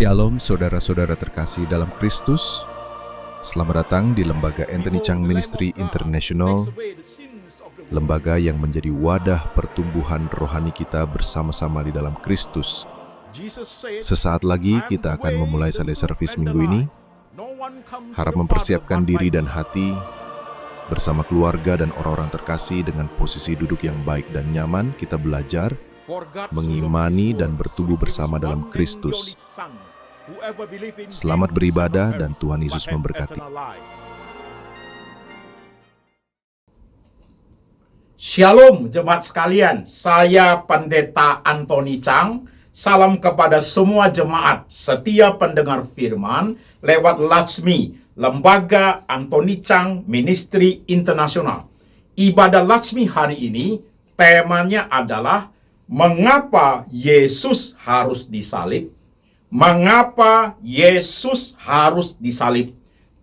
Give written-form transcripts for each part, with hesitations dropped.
Shalom saudara-saudara terkasih dalam Kristus. Selamat datang di Lembaga Anthony Chang Ministry International, lembaga yang menjadi wadah pertumbuhan rohani kita bersama-sama di dalam Kristus. Sesaat lagi kita akan memulai Sunday Service minggu ini. Harap mempersiapkan diri dan hati bersama keluarga dan orang-orang terkasih dengan posisi duduk yang baik dan nyaman. Kita belajar mengimani dan bertumbuh bersama dalam Kristus. Selamat beribadah dan Tuhan Yesus memberkati. Shalom jemaat sekalian, saya Pendeta Anthony Chang. Salam kepada semua jemaat setia pendengar firman lewat Laksmi, Lembaga Anthony Chang Ministry International. Ibadah Laksmi hari ini temanya adalah mengapa Yesus harus disalib? Mengapa Yesus harus disalib?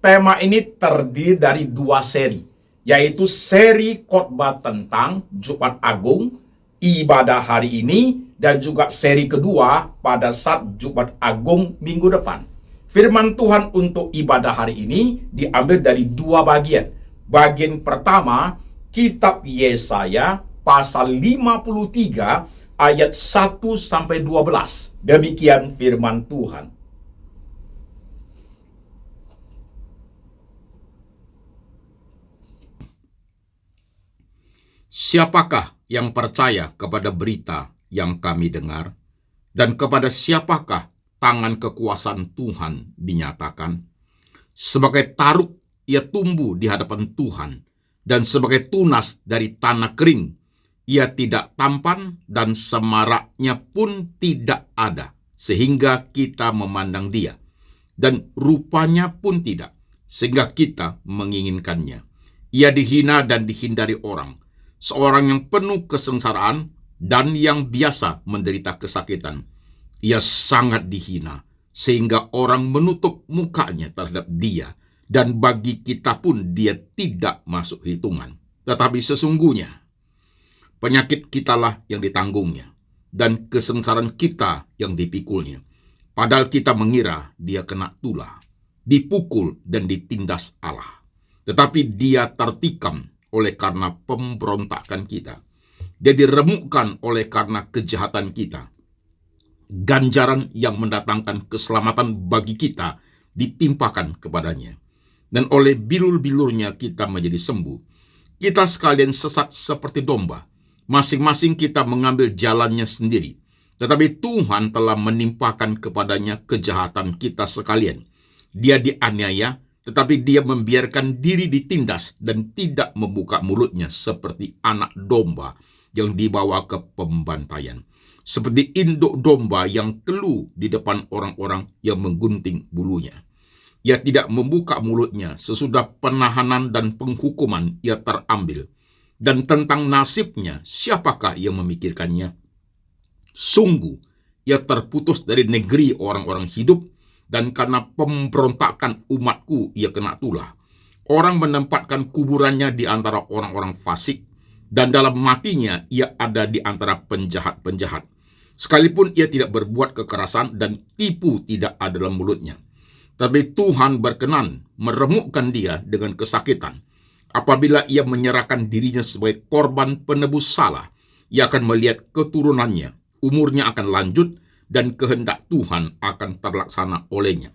Tema ini terdiri dari dua seri, yaitu seri khotbah tentang Jumat Agung, ibadah hari ini, dan juga seri kedua pada saat Jumat Agung minggu depan. Firman Tuhan untuk ibadah hari ini diambil dari dua bagian. Bagian pertama, kitab Yesaya pasal 53 ayat 1-12. Demikian firman Tuhan. Siapakah yang percaya kepada berita yang kami dengar? Dan kepada siapakah tangan kekuasaan Tuhan dinyatakan? Sebagai taruk ia tumbuh di hadapan Tuhan, dan sebagai tunas dari tanah kering. Ia tidak tampan dan semaraknya pun tidak ada, sehingga kita memandang dia. Dan rupanya pun tidak, sehingga kita menginginkannya. Ia dihina dan dihindari orang, seorang yang penuh kesengsaraan dan yang biasa menderita kesakitan. Ia sangat dihina, sehingga orang menutup mukanya terhadap dia, dan bagi kita pun dia tidak masuk hitungan. Tetapi sesungguhnya, penyakit kitalah yang ditanggungnya, dan kesengsaraan kita yang dipikulnya. Padahal kita mengira dia kena tulah, dipukul dan ditindas Allah. Tetapi dia tertikam oleh karena pemberontakan kita. Dia diremukkan oleh karena kejahatan kita. Ganjaran yang mendatangkan keselamatan bagi kita ditimpakan kepadanya. Dan oleh bilur-bilurnya kita menjadi sembuh. Kita sekalian sesat seperti domba. Masing-masing kita mengambil jalannya sendiri. Tetapi Tuhan telah menimpakan kepadanya kejahatan kita sekalian. Dia dianiaya, tetapi dia membiarkan diri ditindas dan tidak membuka mulutnya seperti anak domba yang dibawa ke pembantaian. Seperti induk domba yang keluh di depan orang-orang yang menggunting bulunya. Ia tidak membuka mulutnya sesudah penahanan dan penghukuman ia terambil. Dan tentang nasibnya, siapakah yang memikirkannya? Sungguh, ia terputus dari negeri orang-orang hidup, dan karena pemberontakan umatku, ia kena tulah. Orang menempatkan kuburannya di antara orang-orang fasik, dan dalam matinya ia ada di antara penjahat-penjahat. Sekalipun ia tidak berbuat kekerasan dan tipu tidak ada dalam mulutnya. Tapi Tuhan berkenan meremukkan dia dengan kesakitan. Apabila ia menyerahkan dirinya sebagai korban penebus salah, ia akan melihat keturunannya, umurnya akan lanjut, dan kehendak Tuhan akan terlaksana olehnya.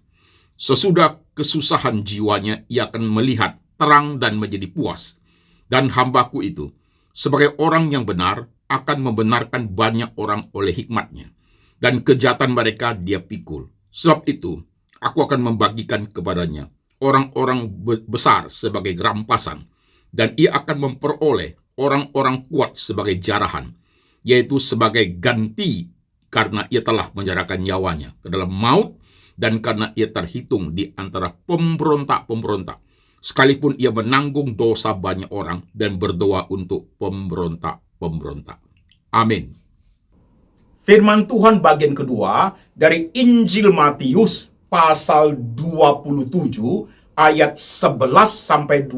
Sesudah kesusahan jiwanya, ia akan melihat terang dan menjadi puas. Dan hambaku itu, sebagai orang yang benar, akan membenarkan banyak orang oleh hikmatnya. Dan kejahatan mereka dia pikul. Sebab itu, aku akan membagikan kepadanya orang-orang besar sebagai rampasan, dan ia akan memperoleh orang-orang kuat sebagai jarahan, yaitu sebagai ganti karena ia telah menyerahkan nyawanya ke dalam maut, dan karena ia terhitung di antara pemberontak-pemberontak, sekalipun ia menanggung dosa banyak orang dan berdoa untuk pemberontak-pemberontak. Amin. Firman Tuhan bagian kedua dari Injil Matius pasal 27 ayat 11-26.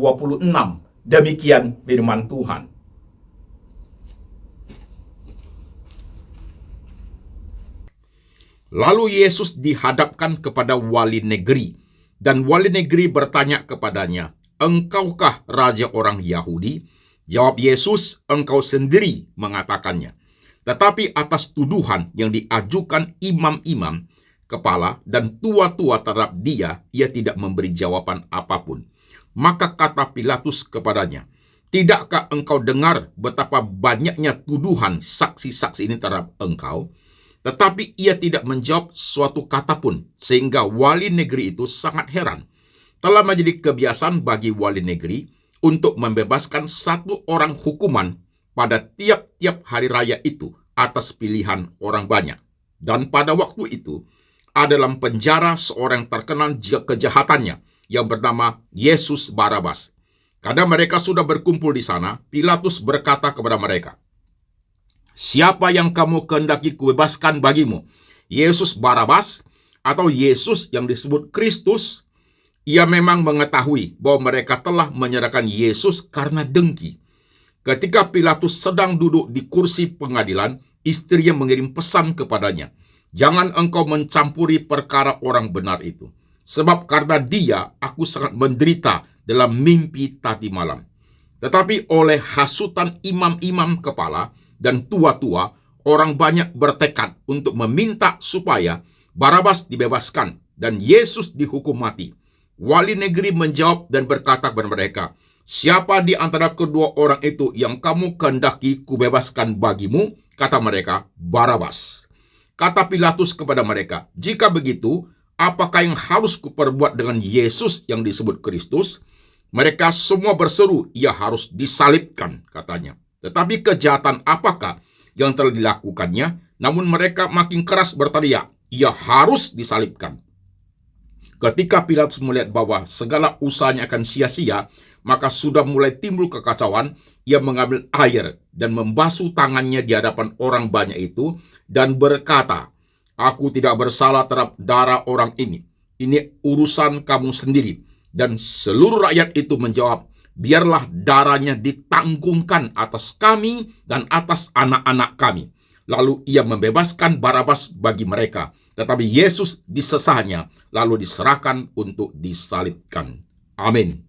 Demikian firman Tuhan. Lalu Yesus dihadapkan kepada wali negeri, dan wali negeri bertanya kepadanya, "Engkaukah raja orang Yahudi?" Jawab Yesus, "Engkau sendiri mengatakannya." Tetapi atas tuduhan yang diajukan imam-imam, kepala, dan tua-tua terhadap dia, ia tidak memberi jawaban apapun. Maka kata Pilatus kepadanya, "Tidakkah engkau dengar betapa banyaknya tuduhan saksi-saksi ini terhadap engkau?" Tetapi ia tidak menjawab suatu kata pun, sehingga wali negeri itu sangat heran. Telah menjadi kebiasaan bagi wali negeri untuk membebaskan satu orang hukuman pada tiap-tiap hari raya itu atas pilihan orang banyak. Dan pada waktu itu, ada dalam penjara seorang terkenal kejahatannya yang bernama Yesus Barabas. Karena mereka sudah berkumpul di sana, Pilatus berkata kepada mereka, "Siapa yang kamu kehendaki kubebaskan bagimu? Yesus Barabas atau Yesus yang disebut Kristus?" Ia memang mengetahui bahwa mereka telah menyerahkan Yesus karena dengki. Ketika Pilatus sedang duduk di kursi pengadilan, istrinya mengirim pesan kepadanya, "Jangan engkau mencampuri perkara orang benar itu, sebab karena dia aku sangat menderita dalam mimpi tadi malam." Tetapi oleh hasutan imam-imam kepala dan tua-tua, orang banyak bertekad untuk meminta supaya Barabas dibebaskan dan Yesus dihukum mati. Wali negeri menjawab dan berkata kepada mereka, "Siapa di antara kedua orang itu yang kamu kehendaki kubebaskan bagimu?" Kata mereka, "Barabas." Kata Pilatus kepada mereka, "Jika begitu, apakah yang harus kuperbuat dengan Yesus yang disebut Kristus?" Mereka semua berseru, "Ia harus disalibkan," katanya. Tetapi kejahatan apakah yang telah dilakukannya? Namun mereka makin keras berteriak, "Ia harus disalibkan." Ketika Pilatus melihat bahwa segala usahanya akan sia-sia, maka sudah mulai timbul kekacauan. Ia mengambil air dan membasuh tangannya di hadapan orang banyak itu dan berkata, "Aku tidak bersalah terhadap darah orang ini. Ini urusan kamu sendiri." Dan seluruh rakyat itu menjawab, "Biarlah darahnya ditanggungkan atas kami dan atas anak-anak kami." Lalu ia membebaskan Barabas bagi mereka, tetapi Yesus disesahnya, lalu diserahkan untuk disalibkan. Amin.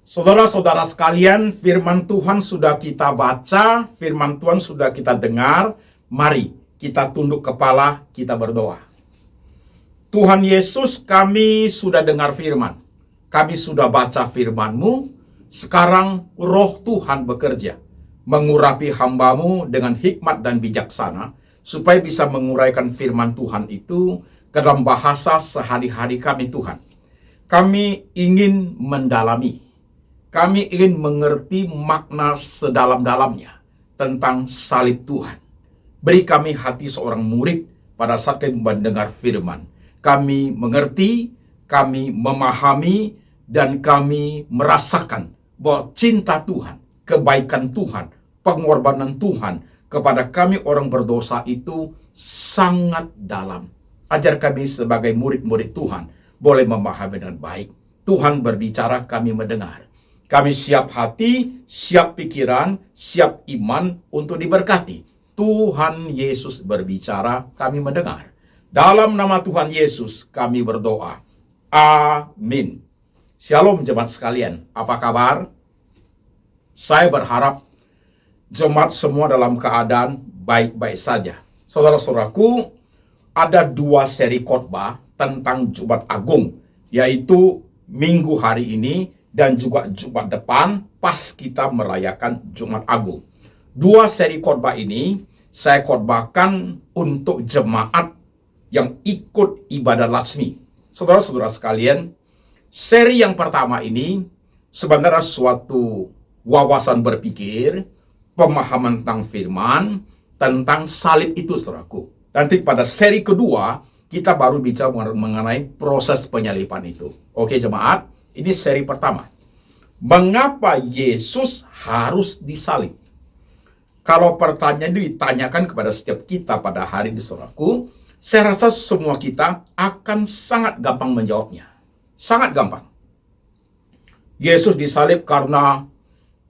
Saudara-saudara sekalian, firman Tuhan sudah kita baca, firman Tuhan sudah kita dengar. Mari kita tunduk kepala, kita berdoa. Tuhan Yesus, kami sudah dengar firman. Kami sudah baca firman-Mu. Sekarang roh Tuhan bekerja, mengurapi hamba-Mu dengan hikmat dan bijaksana, supaya bisa menguraikan firman Tuhan itu ke dalam bahasa sehari-hari kami, Tuhan. Kami ingin mendalami, kami ingin mengerti makna sedalam-dalamnya tentang salib Tuhan. Beri kami hati seorang murid pada saat kami mendengar firman. Kami mengerti, kami memahami, dan kami merasakan bahwa cinta Tuhan, kebaikan Tuhan, pengorbanan Tuhan kepada kami orang berdosa itu sangat dalam. Ajar kami sebagai murid-murid Tuhan boleh memahami dengan baik. Tuhan berbicara, kami mendengar. Kami siap hati, siap pikiran, siap iman untuk diberkati. Tuhan Yesus berbicara, kami mendengar. Dalam nama Tuhan Yesus kami berdoa. Amin. Shalom jemaat sekalian, apa kabar? Saya berharap jemaat semua dalam keadaan baik-baik saja. Saudara-saudaraku, ada 2 seri khotbah tentang Jumat Agung, yaitu minggu hari ini dan juga Jumat depan pas kita merayakan Jumat Agung. 2 seri khotbah ini saya khotbahkan untuk jemaat yang ikut ibadah Latsmi. Saudara-saudara sekalian, seri yang pertama ini sebenarnya suatu wawasan berpikir, pemahaman tentang firman, tentang salib itu, saudaraku. Nanti pada seri kedua, kita baru bicara mengenai proses penyaliban itu. Oke jemaat, ini seri pertama. Mengapa Yesus harus disalib? Kalau pertanyaan ini ditanyakan kepada setiap kita pada hari ini, saudaraku, saya rasa semua kita akan sangat gampang menjawabnya. Sangat gampang. Yesus disalib karena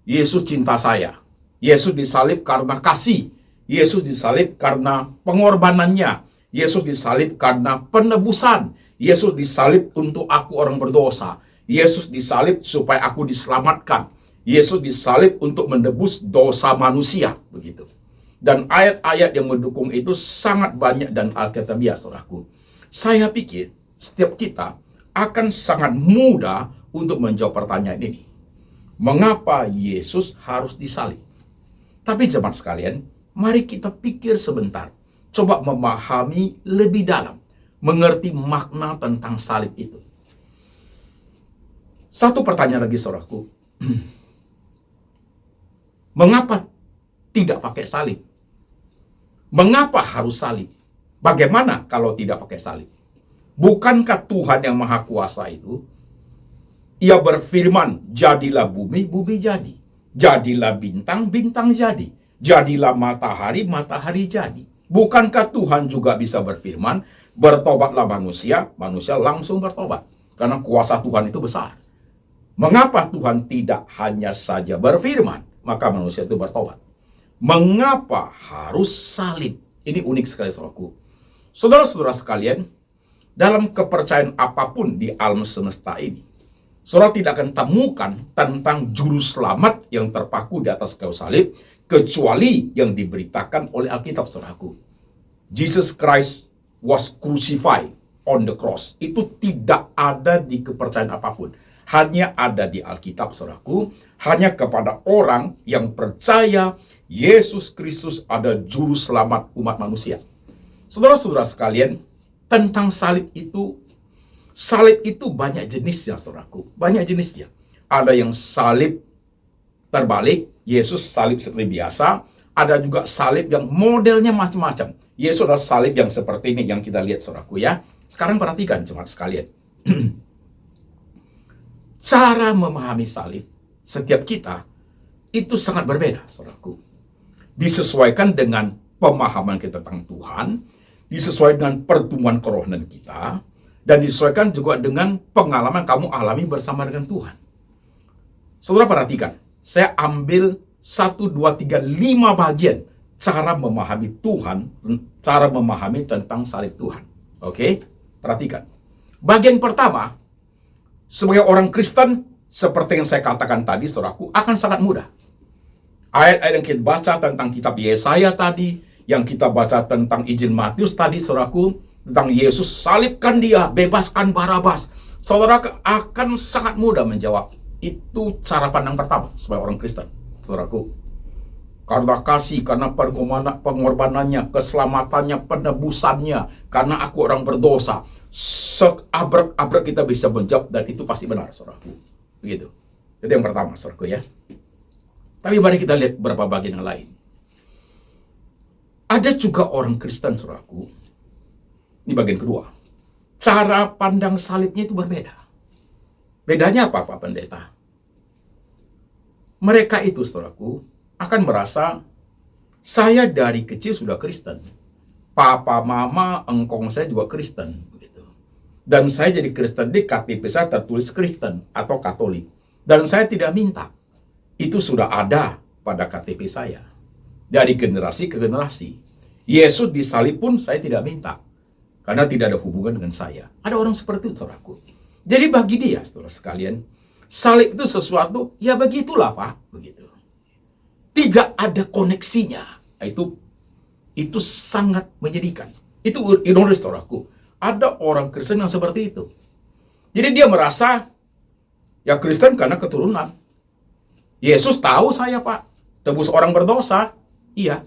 Yesus cinta saya. Yesus disalib karena kasih. Yesus disalib karena pengorbanannya. Yesus disalib karena penebusan. Yesus disalib untuk aku orang berdosa. Yesus disalib supaya aku diselamatkan. Yesus disalib untuk menebus dosa manusia, begitu. Dan ayat-ayat yang mendukung itu sangat banyak dan alkitabiah, saudaraku. Saya pikir setiap kita akan sangat mudah untuk menjawab pertanyaan ini. Mengapa Yesus harus disalib? Tapi jemaat sekalian, mari kita pikir sebentar. Coba memahami lebih dalam, mengerti makna tentang salib itu. Satu pertanyaan lagi, saudaraku. Mengapa tidak pakai salib? Mengapa harus salib? Bagaimana kalau tidak pakai salib? Bukankah Tuhan yang Maha Kuasa itu, Ia berfirman, jadilah bumi, bumi jadi. Jadilah bintang, bintang jadi. Jadilah matahari, matahari jadi. Bukankah Tuhan juga bisa berfirman, bertobatlah manusia, manusia langsung bertobat. Karena kuasa Tuhan itu besar. Mengapa Tuhan tidak hanya saja berfirman, maka manusia itu bertobat? Mengapa harus salib? Ini unik sekali, saudaraku. Saudara-saudara sekalian, dalam kepercayaan apapun di alam semesta ini, saudara tidak akan temukan tentang juru selamat yang terpaku di atas kayu salib, kecuali yang diberitakan oleh Alkitab, saudaraku. Jesus Christ was crucified on the cross. Itu tidak ada di kepercayaan apapun. Hanya ada di Alkitab, saudaraku. Hanya kepada orang yang percaya Yesus Kristus ada juru selamat umat manusia. Saudara-saudara sekalian, tentang salib itu banyak jenisnya, saudaraku. Banyak jenisnya. Ada yang salib terbalik, Yesus salib seperti biasa. Ada juga salib yang modelnya macam-macam. Yesus adalah salib yang seperti ini yang kita lihat, saudaraku, ya. Sekarang perhatikan, jemaat sekalian. Cara memahami salib setiap kita itu sangat berbeda, saudaraku. Disesuaikan dengan pemahaman kita tentang Tuhan, disesuaikan dengan pertumbuhan kerohanian kita, dan disesuaikan juga dengan pengalaman kamu alami bersama dengan Tuhan. Saudara perhatikan, saya ambil 1, 2, 3, 5 bagian cara memahami Tuhan, cara memahami tentang salib Tuhan. Oke, perhatikan. Bagian pertama, sebagai orang Kristen, seperti yang saya katakan tadi, saudaraku, akan sangat mudah. Ayat-ayat yang kita baca tentang kitab Yesaya tadi, yang kita baca tentang Injil Matius tadi, saudaraku, tentang Yesus, salibkan dia, bebaskan Barabas. Saudara akan sangat mudah menjawab. Itu cara pandang pertama sebagai orang Kristen, saudaraku. Karena kasih, karena pengorbanannya, keselamatannya, penebusannya, karena aku orang berdosa. Seabrek-abrek kita bisa menjawab, dan itu pasti benar, saudaraku. Begitu. Itu yang pertama, saudaraku, ya. Tapi mari kita lihat beberapa bagian yang lain. Ada juga orang Kristen, saudaraku. Ini bagian kedua. Cara pandang salibnya itu berbeda. Bedanya apa, Pak Pendeta? Mereka itu, saudaraku, akan merasa, saya dari kecil sudah Kristen. Papa, mama, engkong saya juga Kristen. Begitu. Dan saya jadi Kristen, di KTP saya tertulis Kristen atau Katolik. Dan saya tidak minta. Itu sudah ada pada KTP saya. Dari generasi ke generasi. Yesus disalib pun saya tidak minta. Karena tidak ada hubungan dengan saya. Ada orang seperti itu, saudaraku. Jadi bagi dia, saudara sekalian, salib itu sesuatu, ya begitulah, Pak. Begitu. Tidak ada koneksinya. Itu sangat menyedihkan. Itu ironis, saudaraku. Ada orang Kristen yang seperti itu. Jadi dia merasa, ya Kristen karena keturunan. Yesus tahu saya, Pak. Tebus orang berdosa. Iya.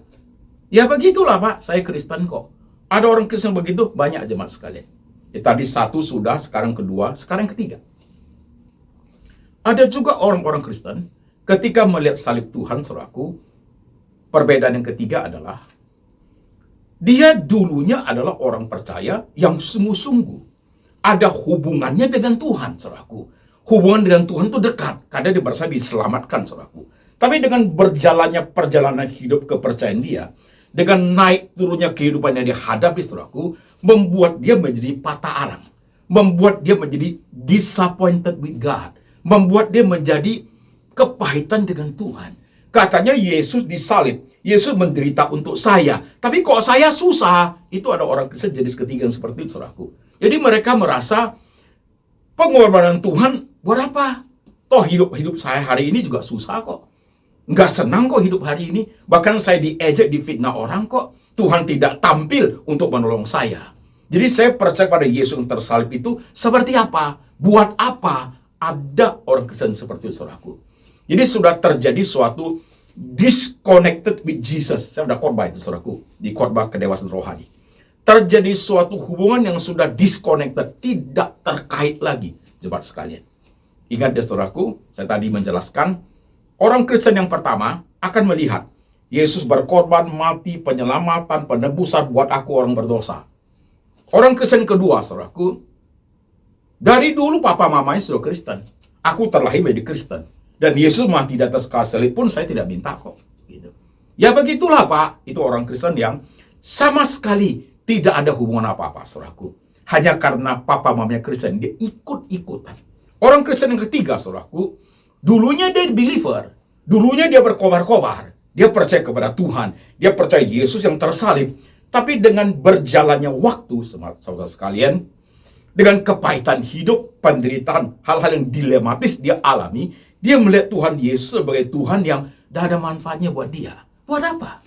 Ya begitulah, Pak. Saya Kristen kok. Ada orang Kristen begitu, banyak jemaat sekalian. Ya, tadi satu sudah, sekarang kedua, sekarang ketiga. Ada juga orang-orang Kristen, ketika melihat salib Tuhan, saudaraku, perbedaan yang ketiga adalah, dia dulunya adalah orang percaya yang sungguh-sungguh. Ada hubungannya dengan Tuhan, saudaraku. Hubungan dengan Tuhan itu dekat, karena dia merasa diselamatkan, saudaraku. Tapi dengan berjalannya perjalanan hidup kepercayaan dia, dengan naik turunnya kehidupan yang dihadapi, saudaraku, membuat dia menjadi patah arang. Membuat dia menjadi disappointed with God. Membuat dia menjadi kepahitan dengan Tuhan. Katanya Yesus disalib. Yesus menderita untuk saya. Tapi kok saya susah? Itu ada orang Kristen jenis ketiga yang seperti itu, saudaraku. Jadi mereka merasa pengorbanan Tuhan buat apa? Toh hidup saya hari ini juga susah kok. Nggak senang kok hidup hari ini. Bahkan saya diejek, difitnah orang kok. Tuhan tidak tampil untuk menolong saya. Jadi saya percaya pada Yesus yang tersalib itu seperti apa? Buat apa? Ada orang Kristen seperti itu, saudaraku. Jadi sudah terjadi suatu disconnected with Jesus. Saya sudah khotbah itu, saudaraku, di khotbah kedewasaan rohani. Terjadi suatu hubungan yang sudah disconnected, tidak terkait lagi, jemaat sekalian. Ingat ya, saudaraku, saya tadi menjelaskan, orang Kristen yang pertama akan melihat Yesus berkorban, mati, penyelamatan, penebusan buat aku orang berdosa. Orang Kristen kedua, saudaraku, dari dulu papa mamanya sudah Kristen. Aku terlahir menjadi Kristen. Dan Yesus mati di atas kayu salib pun saya tidak minta kok. Gitu. Ya begitulah Pak, itu orang Kristen yang sama sekali tidak ada hubungan apa-apa, saudaraku. Hanya karena papa mamanya Kristen, dia ikut-ikutan. Orang Kristen yang ketiga, saudaraku, dulunya dia believer. Dulunya dia berkobar-kobar. Dia percaya kepada Tuhan. Dia percaya Yesus yang tersalib. Tapi dengan berjalannya waktu, saudara sekalian, dengan kepahitan hidup, penderitaan, hal-hal yang dilematis dia alami, dia melihat Tuhan Yesus sebagai Tuhan yang tidak ada manfaatnya buat dia. Buat apa?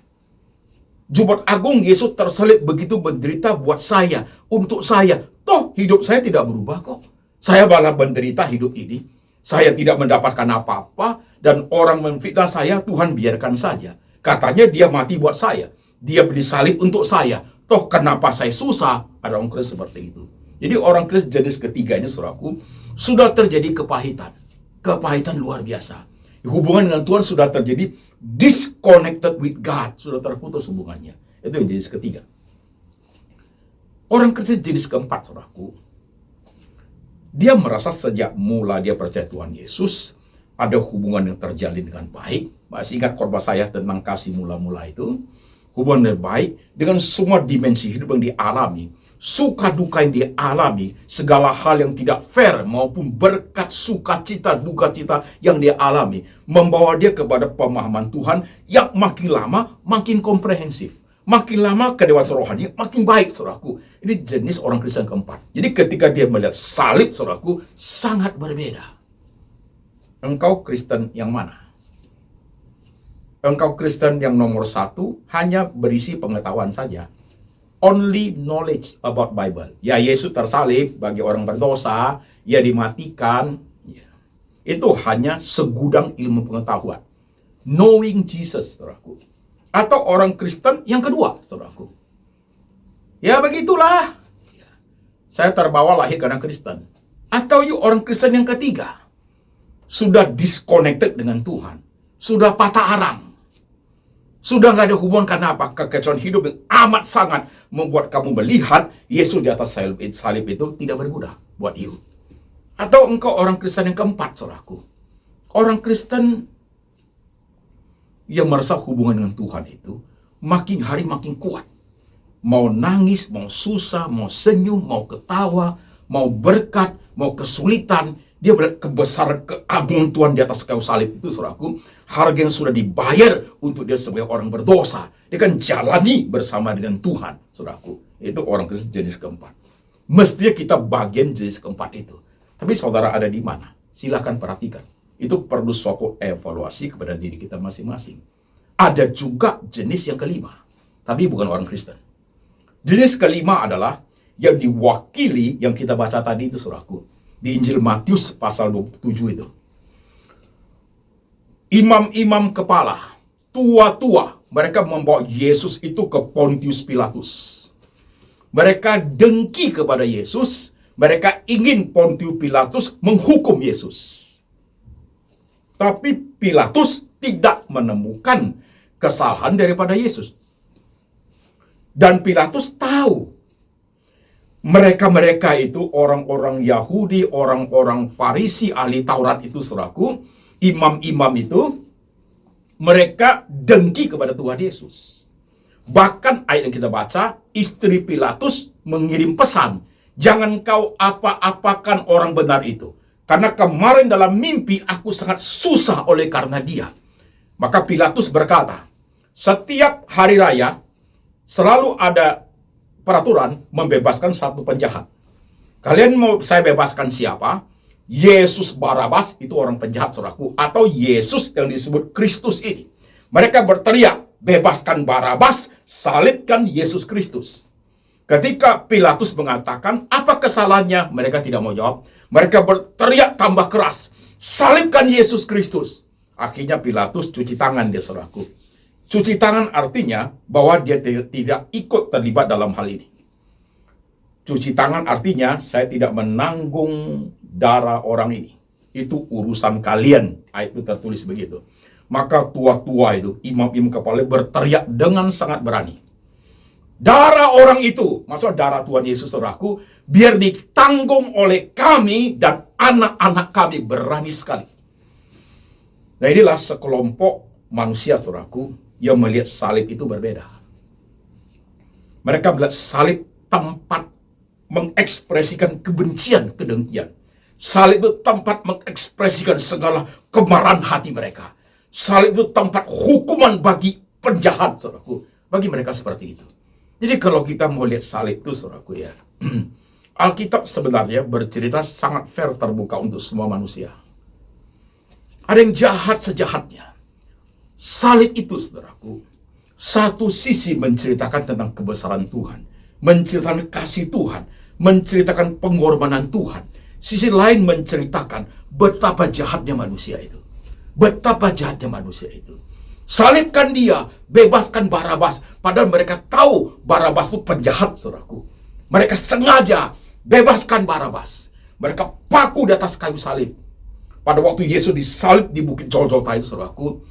Jumat Agung Yesus tersalib begitu menderita buat saya, untuk saya. Toh hidup saya tidak berubah kok. Saya malah menderita hidup ini. Saya tidak mendapatkan apa-apa, dan orang memfitnah saya, Tuhan biarkan saja. Katanya dia mati buat saya. Dia disalib untuk saya. Toh kenapa saya susah? Ada orang Kristen seperti itu. Jadi orang Kristen jenis ketiga ini, saudaraku, sudah terjadi kepahitan. Kepahitan luar biasa. Hubungan dengan Tuhan sudah terjadi disconnected with God. Sudah terputus hubungannya. Itu yang jenis ketiga. Orang Kristen jenis keempat, saudaraku, dia merasa sejak mula dia percaya Tuhan Yesus, ada hubungan yang terjalin dengan baik. Masih ingat khotbah saya tentang kasih mula-mula itu? Hubungan yang baik dengan semua dimensi hidup yang dialami. Suka duka yang dialami, segala hal yang tidak fair maupun berkat sukacita, duka cita yang dia alami, membawa dia kepada pemahaman Tuhan yang makin lama makin komprehensif. Makin lama kedewasaan rohani makin baik, saudaraku. Ini jenis orang Kristen keempat. Jadi ketika dia melihat salib, saudaraku, sangat berbeda. Engkau Kristen yang mana? Engkau Kristen yang nomor satu hanya berisi pengetahuan saja. Only knowledge about Bible. Ya, Yesus tersalib bagi orang berdosa, ya dimatikan. Ya. Itu hanya segudang ilmu pengetahuan. Knowing Jesus, saudaraku. Atau orang Kristen yang kedua, saudaraku. Ya begitulah. Ya. Saya terbawa lahir karena Kristen. Atau orang Kristen yang ketiga. Sudah disconnected dengan Tuhan. Sudah patah arang. Sudah nggak ada hubungan karena apa? Kekecewaan hidup yang amat sangat membuat kamu melihat Yesus di atas salib itu tidak berguna buat you. Atau engkau orang Kristen yang keempat, saudaraku. Orang Kristen yang merasa hubungan dengan Tuhan itu makin hari makin kuat. Mau nangis, mau susah, mau senyum, mau ketawa, mau berkat, mau kesulitan. Dia melihat kebesaran, keagungan Tuhan di atas kayu salib itu, saudaraku. Harga yang sudah dibayar untuk dia sebagai orang berdosa. Dia kan jalani bersama dengan Tuhan, saudaraku. Itu orang Kristen jenis keempat. Mestinya kita bagian jenis keempat itu. Tapi saudara ada di mana? Silahkan perhatikan. Itu perlu suatu evaluasi kepada diri kita masing-masing. Ada juga jenis yang kelima. Tapi bukan orang Kristen. Jenis kelima adalah yang diwakili yang kita baca tadi itu, saudaraku. Di Injil Matius pasal 27 itu. Imam-imam kepala, tua-tua, mereka membawa Yesus itu ke Pontius Pilatus. Mereka dengki kepada Yesus, mereka ingin Pontius Pilatus menghukum Yesus. Tapi Pilatus tidak menemukan kesalahan daripada Yesus. Dan Pilatus tahu mereka-mereka itu orang-orang Yahudi, orang-orang Farisi, ahli Taurat itu, saudaraku, imam-imam itu, mereka dengki kepada Tuhan Yesus. Bahkan ayat yang kita baca, istri Pilatus mengirim pesan, jangan kau apa-apakan orang benar itu. Karena kemarin dalam mimpi aku sangat susah oleh karena dia. Maka Pilatus berkata, Setiap hari raya selalu ada peraturan membebaskan satu penjahat. Kalian mau saya bebaskan siapa? Yesus Barabas itu orang penjahat, saudaraku, atau Yesus yang disebut Kristus ini. Mereka berteriak, bebaskan Barabas, salibkan Yesus Kristus. Ketika Pilatus mengatakan, apa kesalahannya? Mereka tidak mau jawab. Mereka berteriak tambah keras, salibkan Yesus Kristus. Akhirnya Pilatus cuci tangan dia, saudaraku. Cuci tangan artinya bahwa dia tidak ikut terlibat dalam hal ini. Cuci tangan artinya saya tidak menanggung darah orang ini. Itu urusan kalian. Ayat itu tertulis begitu. Maka tua-tua itu, imam-imam kepala berteriak dengan sangat berani. Darah orang itu, maksudnya darah Tuhan Yesus, saudaraku, biar ditanggung oleh kami dan anak-anak kami. Berani sekali. Nah, inilah sekelompok manusia, saudaraku, yang melihat salib itu berbeda. Mereka melihat salib tempat mengekspresikan kebencian, kedengkian. Salib itu tempat mengekspresikan segala kemarahan hati mereka. Salib itu tempat hukuman bagi penjahat, saudaraku. Bagi mereka seperti itu. Jadi kalau kita mau lihat salib itu, saudaraku, ya, Alkitab sebenarnya bercerita sangat fair, terbuka untuk semua manusia. Ada yang jahat sejahatnya. Salib itu, saudaraku, satu sisi menceritakan tentang kebesaran Tuhan, menceritakan kasih Tuhan, menceritakan pengorbanan Tuhan. Sisi lain menceritakan betapa jahatnya manusia itu. Betapa jahatnya manusia itu. Salibkan dia, bebaskan Barabas. Padahal mereka tahu Barabas itu penjahat, saudaraku. Mereka sengaja bebaskan Barabas. Mereka paku di atas kayu salib. Pada waktu Yesus disalib di bukit Golgota itu, saudaraku,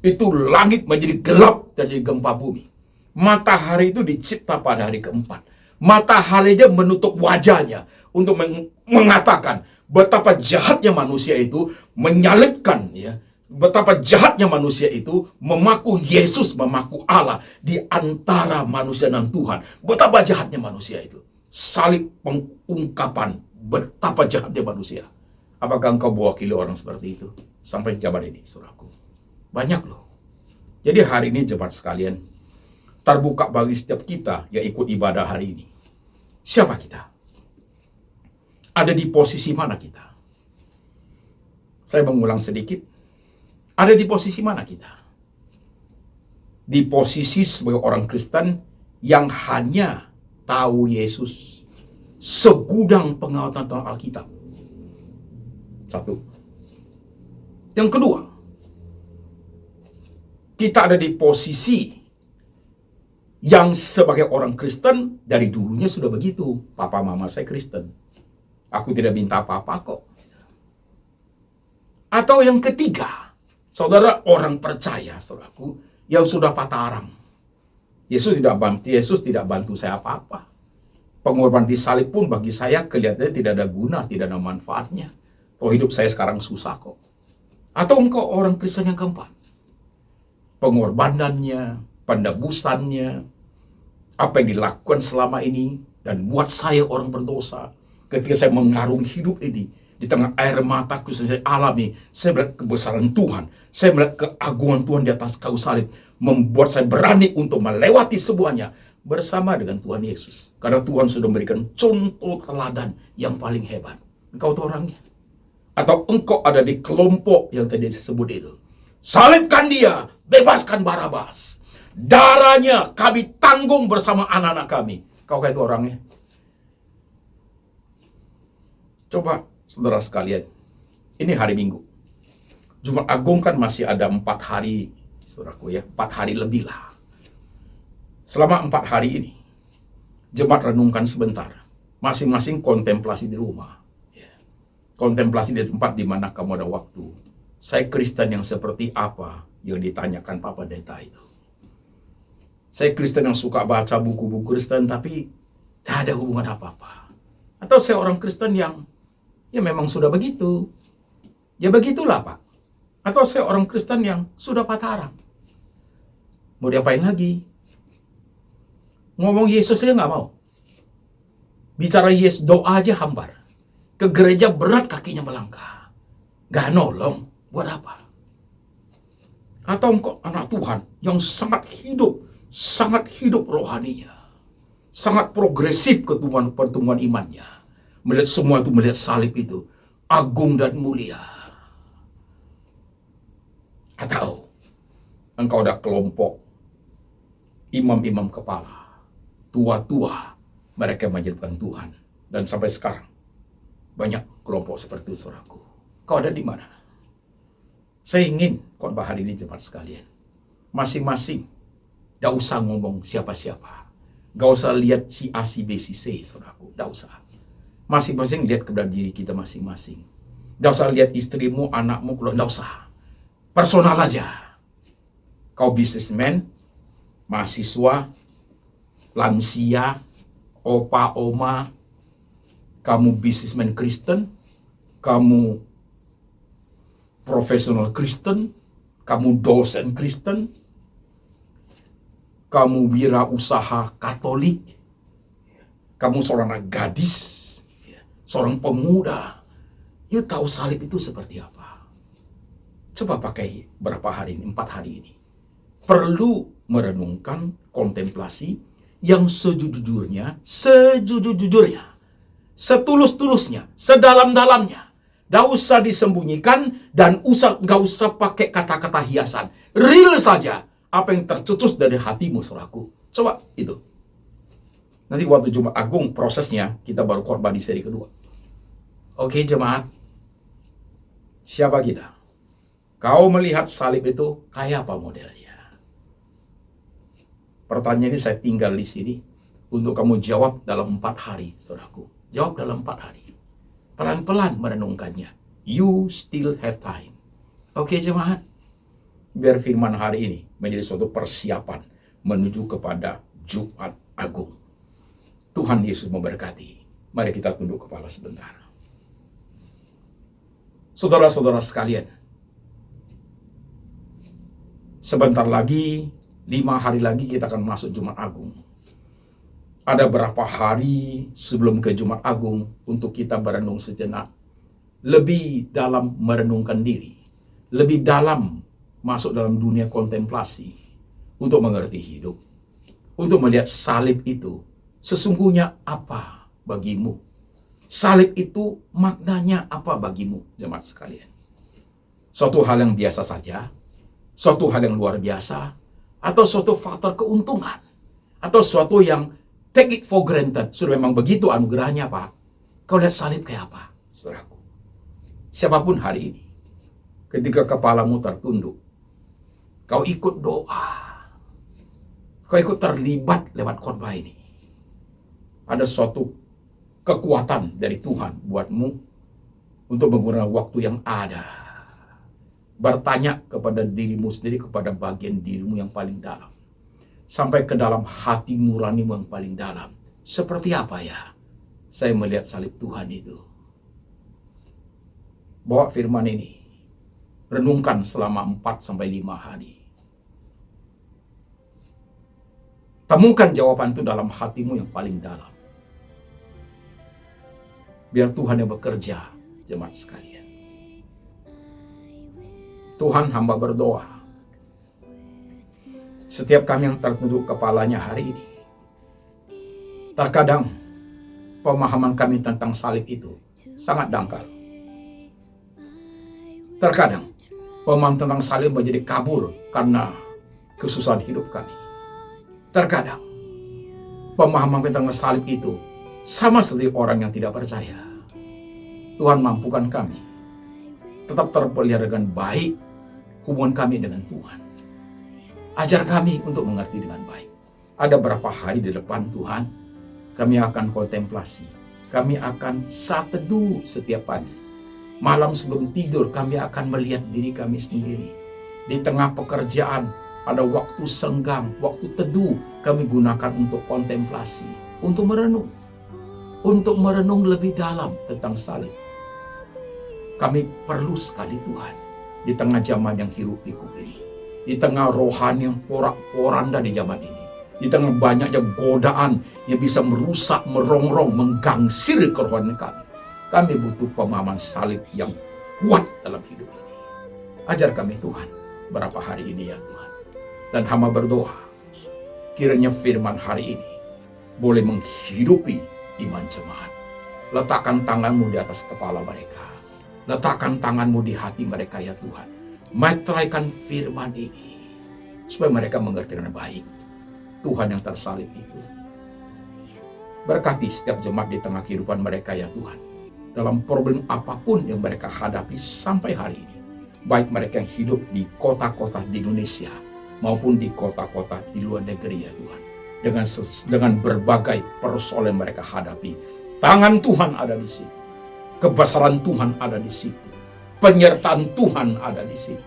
itu langit menjadi gelap dan jadi gempa bumi. Matahari itu dicipta pada hari keempat. Matahari aja menutup wajahnya untuk mengatakan betapa jahatnya manusia itu menyalibkan, ya. Betapa jahatnya manusia itu memaku Yesus, memaku Allah di antara manusia dan Tuhan. Betapa jahatnya manusia itu. Salib pengungkapan betapa jahatnya manusia. Apakah engkau mewakili orang seperti itu? Sampai zaman ini, saudaraku. Banyak loh. Jadi hari ini jemaat sekalian, terbuka bagi setiap kita yang ikut ibadah hari ini. Siapa kita? Ada di posisi mana kita? Saya mengulang sedikit. Ada di posisi mana kita? Di posisi sebagai orang Kristen yang hanya tahu Yesus, segudang pengetahuan tentang Alkitab. Satu. Yang kedua, kita ada di posisi yang sebagai orang Kristen dari dulunya sudah begitu. Papa mama saya Kristen. Aku tidak minta apa-apa kok. Atau yang ketiga, saudara orang percaya, saudaraku, yang sudah patah arang. Yesus tidak bantu saya apa-apa. Pengorbanan di salib pun bagi saya kelihatannya tidak ada guna, tidak ada manfaatnya. Oh, hidup saya sekarang susah kok. Atau engkau orang Kristen yang keempat. Pengorbanannya, penebusannya, apa yang dilakukan selama ini, dan buat saya orang berdosa. Ketika saya mengarungi hidup ini, di tengah air mataku saya alami, saya melihat kebesaran Tuhan, saya melihat keagungan Tuhan di atas kayu salib, membuat saya berani untuk melewati semuanya bersama dengan Tuhan Yesus. Karena Tuhan sudah memberikan contoh teladan yang paling hebat. Engkau itu orangnya. Atau engkau ada di kelompok yang tadi disebut itu. Salibkan dia, bebaskan Barabas. Darahnya kami tanggung bersama anak-anak kami. Kau itu orangnya. Coba, saudara sekalian, ini hari Minggu. Jumat Agung kan masih ada 4 hari, saudaraku ya, 4 hari lebih lah. Selama 4 hari ini, jemaat renungkan sebentar. Masing-masing kontemplasi di rumah. Ya. Kontemplasi di tempat di mana kamu ada waktu. Saya Kristen yang seperti apa yang ditanyakan Pak Pendeta itu. Saya Kristen yang suka baca buku-buku Kristen tapi tidak ada hubungan apa-apa. Atau saya orang Kristen yang ya memang sudah begitu. Ya begitulah Pak. Atau saya orang Kristen yang sudah patah arang. Mau diapain lagi? Ngomong Yesus aja nggak mau. Bicara Yesus, doa aja hambar. Ke gereja berat kakinya melangkah. Gak nolong. Buat apa? Atau engkau anak Tuhan yang sangat hidup rohaninya, sangat progresif pertumbuhan imannya, melihat semua itu, melihat salib itu agung dan mulia. Atau engkau ada kelompok imam-imam kepala, tua-tua, mereka menyebutkan Tuhan. Dan sampai sekarang banyak kelompok seperti itu, saudaraku. Kau ada di mana? Saya ingin khotbah hari ini jemaat sekalian, masing-masing gak usah ngomong siapa-siapa, gak usah lihat si A, si B, si C, saudaraku, gak usah. Masing-masing lihat kepada diri kita masing-masing. Gak usah lihat istrimu, anakmu, gak usah. Personal aja. Kau bisnismen, mahasiswa, lansia, opa, oma, kamu bisnismen Kristen, kamu profesional Kristen, kamu dosen Kristen, kamu wirausaha Katolik, kamu seorang gadis, seorang pemuda, you tahu salib itu seperti apa? Coba pakai berapa hari ini, 4 hari ini. Perlu merenungkan, kontemplasi yang sejujurnya, setulus-tulusnya, sedalam-dalamnya. Gak usah disembunyikan dan gak usah pakai kata-kata hiasan. Real saja apa yang tercetus dari hatimu, saudaraku. Coba itu. Nanti waktu Jumat Agung prosesnya kita baru khotbah di seri kedua. Oke jemaat, siapa kita? Kau melihat salib itu kayak apa modelnya? Pertanyaan ini saya tinggal di sini untuk kamu jawab dalam 4 hari, saudaraku. Jawab dalam 4 hari. Pelan-pelan merenungkannya. You still have time. Oke jemaat, biar firman hari ini menjadi suatu persiapan menuju kepada Jumat Agung. Tuhan Yesus memberkati. Mari kita tunduk kepala sebentar. Saudara-saudara sekalian, sebentar lagi, 5 hari lagi kita akan masuk Jumat Agung. Ada berapa hari sebelum ke Jumat Agung untuk kita berenung sejenak. Lebih dalam merenungkan diri. Lebih dalam masuk dalam dunia kontemplasi. Untuk mengerti hidup. Untuk melihat salib itu sesungguhnya apa bagimu. Salib itu maknanya apa bagimu, jemaat sekalian. Suatu hal yang biasa saja. Suatu hal yang luar biasa. Atau suatu faktor keuntungan. Atau suatu yang take it for granted. Sudah memang begitu anugerahnya, Pak. Kau lihat salib kayak apa, saudaraku? Siapapun hari ini, ketika kepalamu tertunduk, kau ikut doa. Kau ikut terlibat lewat khotbah ini. Ada suatu kekuatan dari Tuhan buatmu untuk menggunakan waktu yang ada. Bertanya kepada dirimu sendiri, kepada bagian dirimu yang paling dalam. Sampai ke dalam hati nuranimu yang paling dalam. Seperti apa ya saya melihat salib Tuhan itu? Bawa firman ini. Renungkan selama 4-5 hari. Temukan jawaban itu dalam hatimu yang paling dalam. Biar Tuhan yang bekerja, jemaat sekalian. Tuhan, hamba berdoa. Setiap kami yang tertunduk kepalanya hari ini, terkadang pemahaman kami tentang salib itu sangat dangkal. Terkadang pemahaman tentang salib menjadi kabur karena kesusahan hidup kami. Terkadang pemahaman tentang salib itu sama seperti orang yang tidak percaya. Tuhan, mampukan kami tetap terpelihara dengan baik hubungan kami dengan Tuhan. Ajar kami untuk mengerti dengan baik. Ada berapa hari di depan Tuhan, kami akan kontemplasi. Kami akan saat teduh setiap pagi. Malam sebelum tidur, kami akan melihat diri kami sendiri. Di tengah pekerjaan, ada waktu senggang, waktu teduh, kami gunakan untuk kontemplasi. Untuk merenung. Untuk merenung lebih dalam tentang salib. Kami perlu sekali Tuhan. Di tengah zaman yang hiruk-pikuk ini. Di tengah rohani yang porak-poranda di zaman ini. Di tengah banyaknya godaan yang bisa merusak, merongrong, menggangsir kerohanian kami. Kami butuh pemahaman salib yang kuat dalam hidup ini. Ajar kami Tuhan, berapa hari ini ya Tuhan. Dan hamba berdoa, kiranya firman hari ini boleh menghidupi iman jemaat. Letakkan tanganmu di atas kepala mereka. Letakkan tanganmu di hati mereka ya Tuhan. Meteraikan firman ini, supaya mereka mengerti dengan baik Tuhan yang tersalib itu. Berkati setiap jemaat di tengah kehidupan mereka ya Tuhan, dalam problem apapun yang mereka hadapi sampai hari ini. Baik mereka yang hidup di kota-kota di Indonesia maupun di kota-kota di luar negeri ya Tuhan. Dengan berbagai persoalan yang mereka hadapi, tangan Tuhan ada di situ. Kebesaran Tuhan ada di situ. Penyertaan Tuhan ada di situ.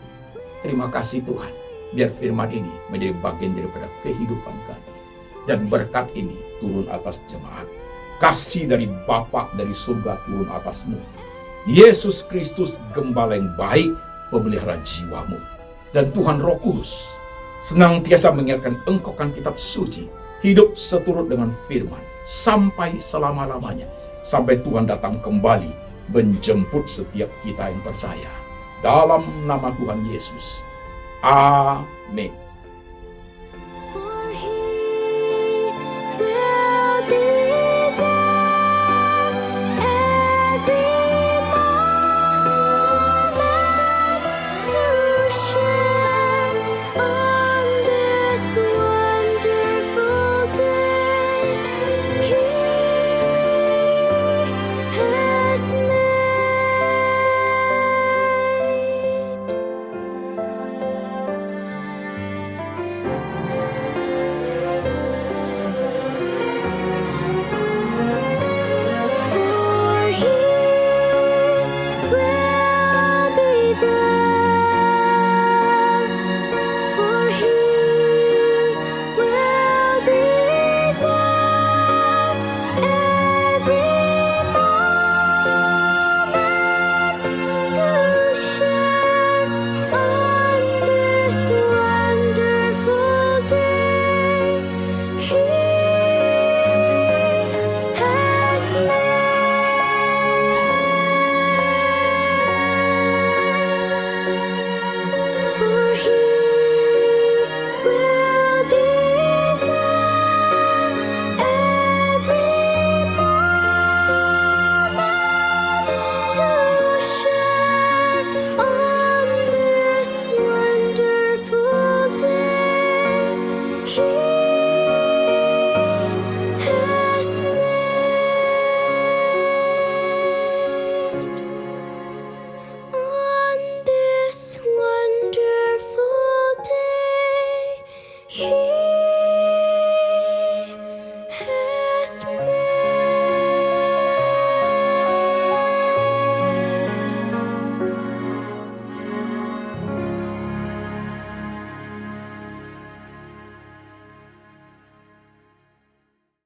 Terima kasih Tuhan. Biar firman ini menjadi bagian daripada kehidupan kami. Dan berkat ini turun atas jemaat. Kasih dari Bapa dari surga turun atasmu. Yesus Kristus gembala yang baik, pemelihara jiwamu. Dan Tuhan Roh Kudus senantiasa mengingatkan engkau kan kitab suci. Hidup seturut dengan firman. Sampai selama-lamanya. Sampai Tuhan datang kembali menjemput setiap kita yang percaya. Dalam nama Tuhan Yesus. Amin.